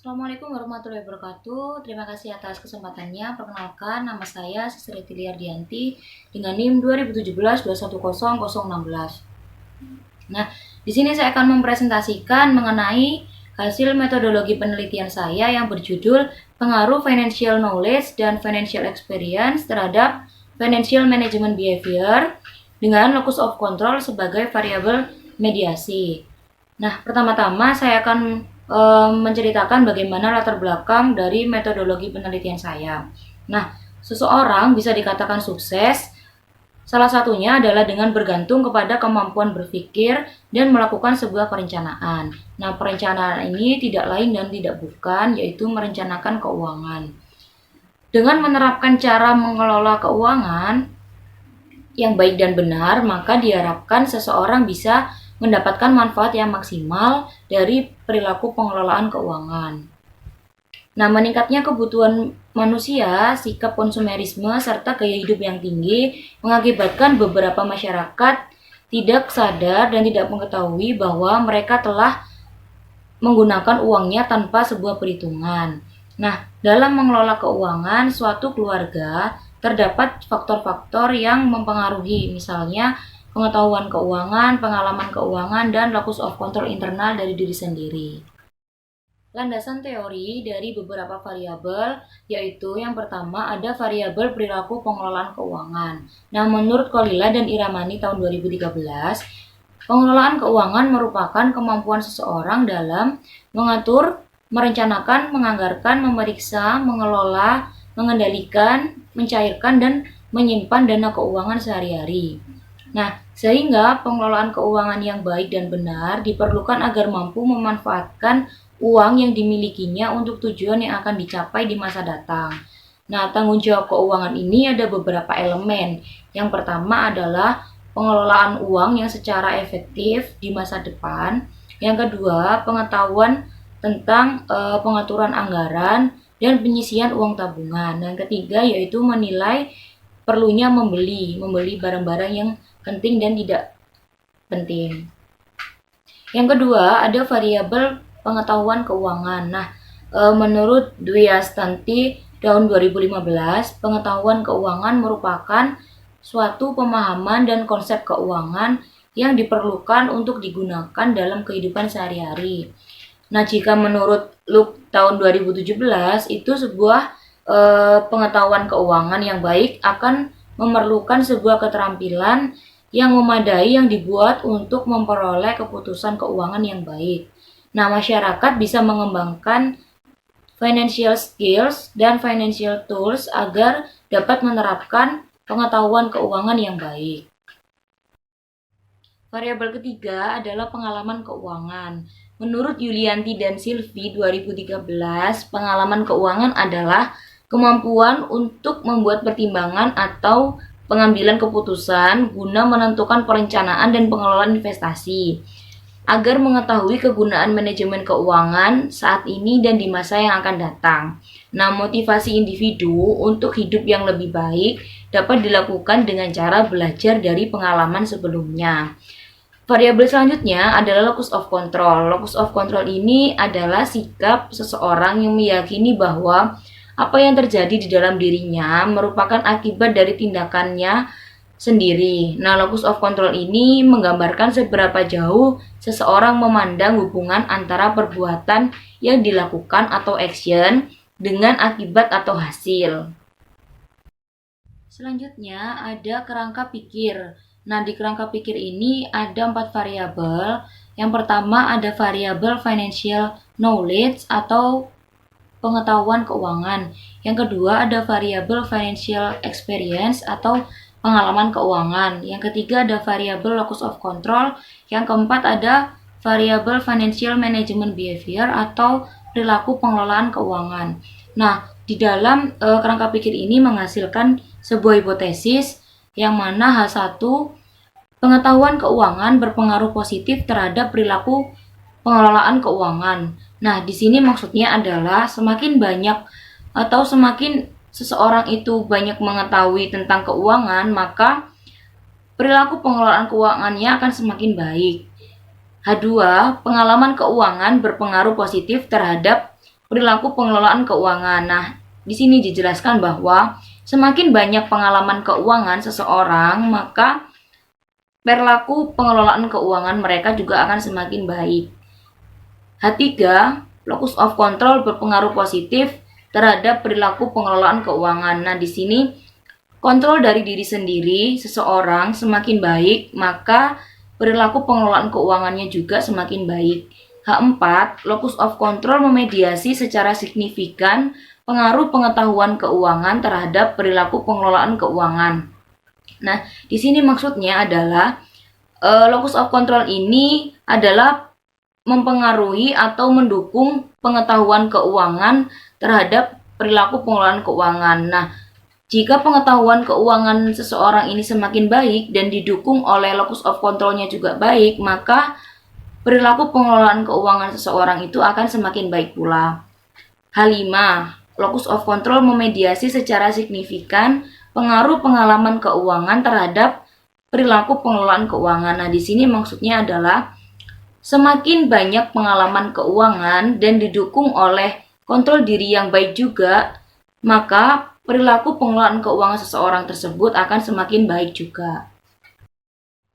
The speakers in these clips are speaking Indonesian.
Assalamualaikum warahmatullahi wabarakatuh. Terima kasih atas kesempatannya. Perkenalkan, nama saya Sri Tiliardianti dengan NIM 2017-210016. Nah, di sini saya akan mempresentasikan mengenai hasil metodologi penelitian saya yang berjudul Pengaruh Financial Knowledge dan Financial Experience terhadap Financial Management Behavior dengan locus of control sebagai variabel mediasi. Nah, pertama-tama saya akan menceritakan bagaimana latar belakang dari metodologi penelitian saya. Nah, seseorang bisa dikatakan sukses salah satunya adalah dengan bergantung kepada kemampuan berpikir dan melakukan sebuah perencanaan. Nah, perencanaan ini tidak lain dan tidak bukan, yaitu merencanakan keuangan. Dengan menerapkan cara mengelola keuangan yang baik dan benar, maka diharapkan seseorang bisa mendapatkan manfaat yang maksimal dari perilaku pengelolaan keuangan. Nah, meningkatnya kebutuhan manusia, sikap konsumerisme, serta gaya hidup yang tinggi mengakibatkan beberapa masyarakat tidak sadar dan tidak mengetahui bahwa mereka telah menggunakan uangnya tanpa sebuah perhitungan. Nah, dalam mengelola keuangan suatu keluarga, terdapat faktor-faktor yang mempengaruhi, misalnya pengetahuan keuangan, pengalaman keuangan, dan locus of control internal dari diri sendiri. Landasan teori dari beberapa variabel, yaitu yang pertama ada variabel perilaku pengelolaan keuangan. Nah, menurut Kolila dan Iramani tahun 2013, pengelolaan keuangan merupakan kemampuan seseorang dalam mengatur, merencanakan, menganggarkan, memeriksa, mengelola, mengendalikan, mencairkan, dan menyimpan dana keuangan sehari-hari. Nah, sehingga pengelolaan keuangan yang baik dan benar diperlukan agar mampu memanfaatkan uang yang dimilikinya untuk tujuan yang akan dicapai di masa datang. Nah, tanggung jawab keuangan ini ada beberapa elemen. Yang pertama adalah pengelolaan uang yang secara efektif di masa depan. Yang kedua, pengetahuan tentang pengaturan anggaran dan penyisian uang tabungan. Dan yang ketiga yaitu menilai perlunya membeli barang-barang yang penting dan tidak penting. Yang kedua, ada variabel pengetahuan keuangan. Nah, menurut Dwi Astanti tahun 2015, pengetahuan keuangan merupakan suatu pemahaman dan konsep keuangan yang diperlukan untuk digunakan dalam kehidupan sehari-hari. Nah, jika menurut Luke tahun 2017, itu sebuah pengetahuan keuangan yang baik akan memerlukan sebuah keterampilan yang memadai yang dibuat untuk memperoleh keputusan keuangan yang baik. Nah, masyarakat bisa mengembangkan financial skills dan financial tools agar dapat menerapkan pengetahuan keuangan yang baik. Variabel ketiga adalah pengalaman keuangan. Menurut Yulianti dan Silvi 2013, pengalaman keuangan adalah kemampuan untuk membuat pertimbangan atau pengambilan keputusan guna menentukan perencanaan dan pengelolaan investasi agar mengetahui kegunaan manajemen keuangan saat ini dan di masa yang akan datang. Nah, motivasi individu untuk hidup yang lebih baik dapat dilakukan dengan cara belajar dari pengalaman sebelumnya. Variabel selanjutnya adalah locus of control. Locus of control ini adalah sikap seseorang yang meyakini bahwa apa yang terjadi di dalam dirinya merupakan akibat dari tindakannya sendiri. Nah, locus of control ini menggambarkan seberapa jauh seseorang memandang hubungan antara perbuatan yang dilakukan atau action dengan akibat atau hasil. Selanjutnya ada kerangka pikir. Nah, di kerangka pikir ini ada 4 variabel. Yang pertama ada variabel financial knowledge atau pengetahuan keuangan. Yang kedua ada variabel financial experience atau pengalaman keuangan. Yang ketiga ada variabel locus of control. Yang keempat ada variabel financial management behavior atau perilaku pengelolaan keuangan. Nah, di dalam kerangka pikir ini menghasilkan sebuah hipotesis yang mana H1 pengetahuan keuangan berpengaruh positif terhadap perilaku pengelolaan keuangan. Nah, di sini maksudnya adalah semakin banyak atau semakin seseorang itu banyak mengetahui tentang keuangan, maka perilaku pengelolaan keuangannya akan semakin baik. H2, pengalaman keuangan berpengaruh positif terhadap perilaku pengelolaan keuangan. Nah, di sini dijelaskan bahwa semakin banyak pengalaman keuangan seseorang, maka perilaku pengelolaan keuangan mereka juga akan semakin baik. H3, locus of control berpengaruh positif terhadap perilaku pengelolaan keuangan. Nah, di sini kontrol dari diri sendiri seseorang semakin baik, maka perilaku pengelolaan keuangannya juga semakin baik. H4, locus of control memediasi secara signifikan pengaruh pengetahuan keuangan terhadap perilaku pengelolaan keuangan. Nah, di sini maksudnya adalah locus of control ini adalah mempengaruhi atau mendukung pengetahuan keuangan terhadap perilaku pengelolaan keuangan. Nah, jika pengetahuan keuangan seseorang ini semakin baik dan didukung oleh locus of control-nya juga baik, maka perilaku pengelolaan keuangan seseorang itu akan semakin baik pula. H5, locus of control memediasi secara signifikan pengaruh pengalaman keuangan terhadap perilaku pengelolaan keuangan. Nah, di sini maksudnya adalah semakin banyak pengalaman keuangan dan didukung oleh kontrol diri yang baik juga, maka perilaku pengelolaan keuangan seseorang tersebut akan semakin baik juga.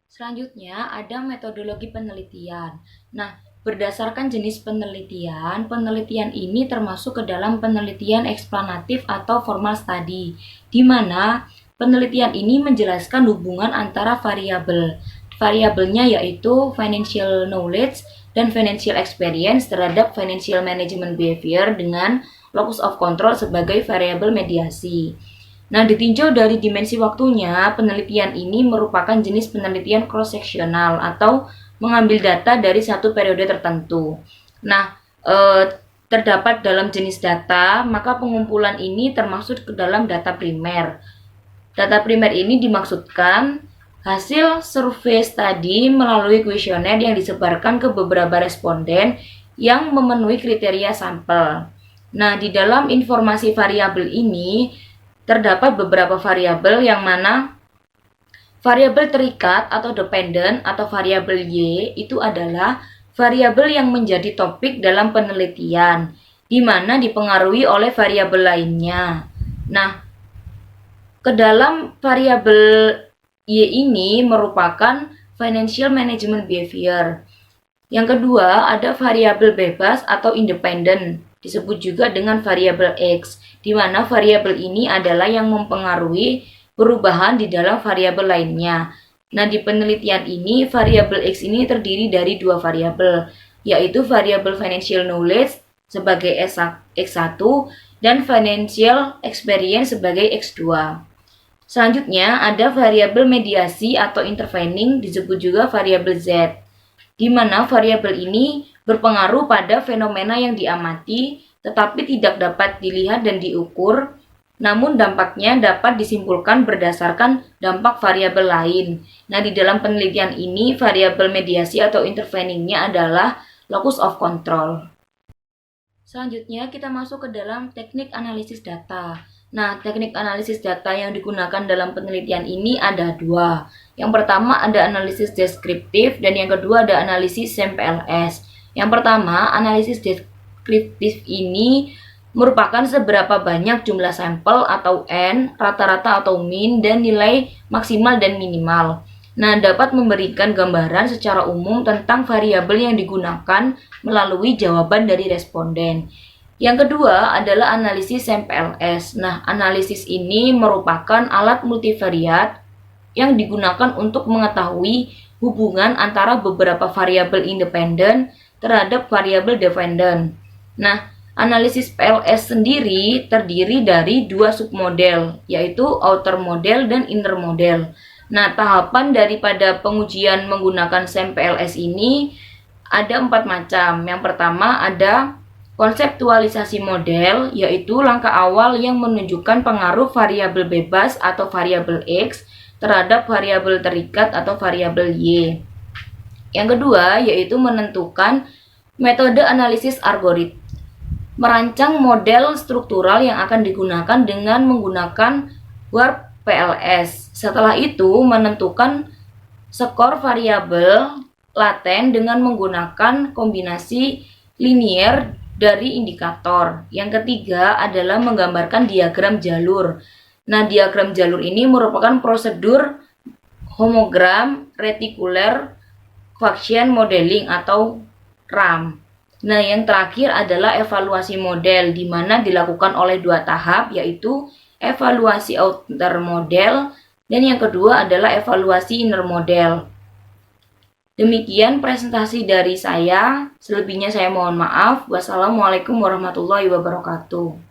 Selanjutnya ada metodologi penelitian. Nah, berdasarkan jenis penelitian, penelitian ini termasuk ke dalam penelitian eksplanatif atau formal study, di mana penelitian ini menjelaskan hubungan antara variabel. Variabelnya yaitu financial knowledge dan financial experience terhadap financial management behavior dengan locus of control sebagai variabel mediasi. Nah, ditinjau dari dimensi waktunya, penelitian ini merupakan jenis penelitian cross-sectional atau mengambil data dari satu periode tertentu. Nah, terdapat dalam jenis data, maka pengumpulan ini termasuk ke dalam data primer. Data primer ini dimaksudkan hasil survei studi melalui kuesioner yang disebarkan ke beberapa responden yang memenuhi kriteria sampel. Nah, di dalam informasi variabel ini terdapat beberapa variabel yang mana variabel terikat atau dependent atau variabel Y itu adalah variabel yang menjadi topik dalam penelitian, di mana dipengaruhi oleh variabel lainnya. Nah, ke dalam variabel Y ini merupakan financial management behavior. Yang kedua, ada variabel bebas atau independent, disebut juga dengan variabel X, di mana variabel ini adalah yang mempengaruhi perubahan di dalam variabel lainnya. Nah, di penelitian ini, variabel X ini terdiri dari dua variabel, yaitu variabel financial knowledge sebagai X1 dan financial experience sebagai X2. Selanjutnya, ada variabel mediasi atau intervening, disebut juga variabel Z, di mana variabel ini berpengaruh pada fenomena yang diamati, tetapi tidak dapat dilihat dan diukur, namun dampaknya dapat disimpulkan berdasarkan dampak variabel lain. Nah, di dalam penelitian ini, variabel mediasi atau interveningnya adalah locus of control. Selanjutnya, kita masuk ke dalam teknik analisis data. Nah, teknik analisis data yang digunakan dalam penelitian ini ada dua. Yang pertama ada analisis deskriptif dan yang kedua ada analisis SAMPLS. Yang pertama, analisis deskriptif ini merupakan seberapa banyak jumlah sampel atau N, rata-rata atau mean, dan nilai maksimal dan minimal. Nah, dapat memberikan gambaran secara umum tentang variabel yang digunakan melalui jawaban dari responden. Yang kedua adalah analisis SAMPLS. Nah, analisis ini merupakan alat multivariat yang digunakan untuk mengetahui hubungan antara beberapa variabel independen terhadap variabel dependent. Nah, analisis PLS sendiri terdiri dari dua submodel, yaitu outer model dan inner model. Nah, tahapan daripada pengujian menggunakan SAMPLS ini ada 4 macam. Yang pertama ada konseptualisasi model, yaitu langkah awal yang menunjukkan pengaruh variabel bebas atau variabel X terhadap variabel terikat atau variabel Y. Yang kedua, yaitu menentukan metode analisis algoritma. Merancang model struktural yang akan digunakan dengan menggunakan warp PLS. Setelah itu, menentukan skor variabel laten dengan menggunakan kombinasi linear dari indikator. Yang ketiga adalah menggambarkan diagram jalur. Nah, diagram jalur ini merupakan prosedur homogram retikuler function modeling atau RAM. Nah, yang terakhir adalah evaluasi model, di mana dilakukan oleh dua tahap, yaitu evaluasi outer model, dan yang kedua adalah evaluasi inner model. Demikian presentasi dari saya, selebihnya saya mohon maaf. Wassalamualaikum warahmatullahi wabarakatuh.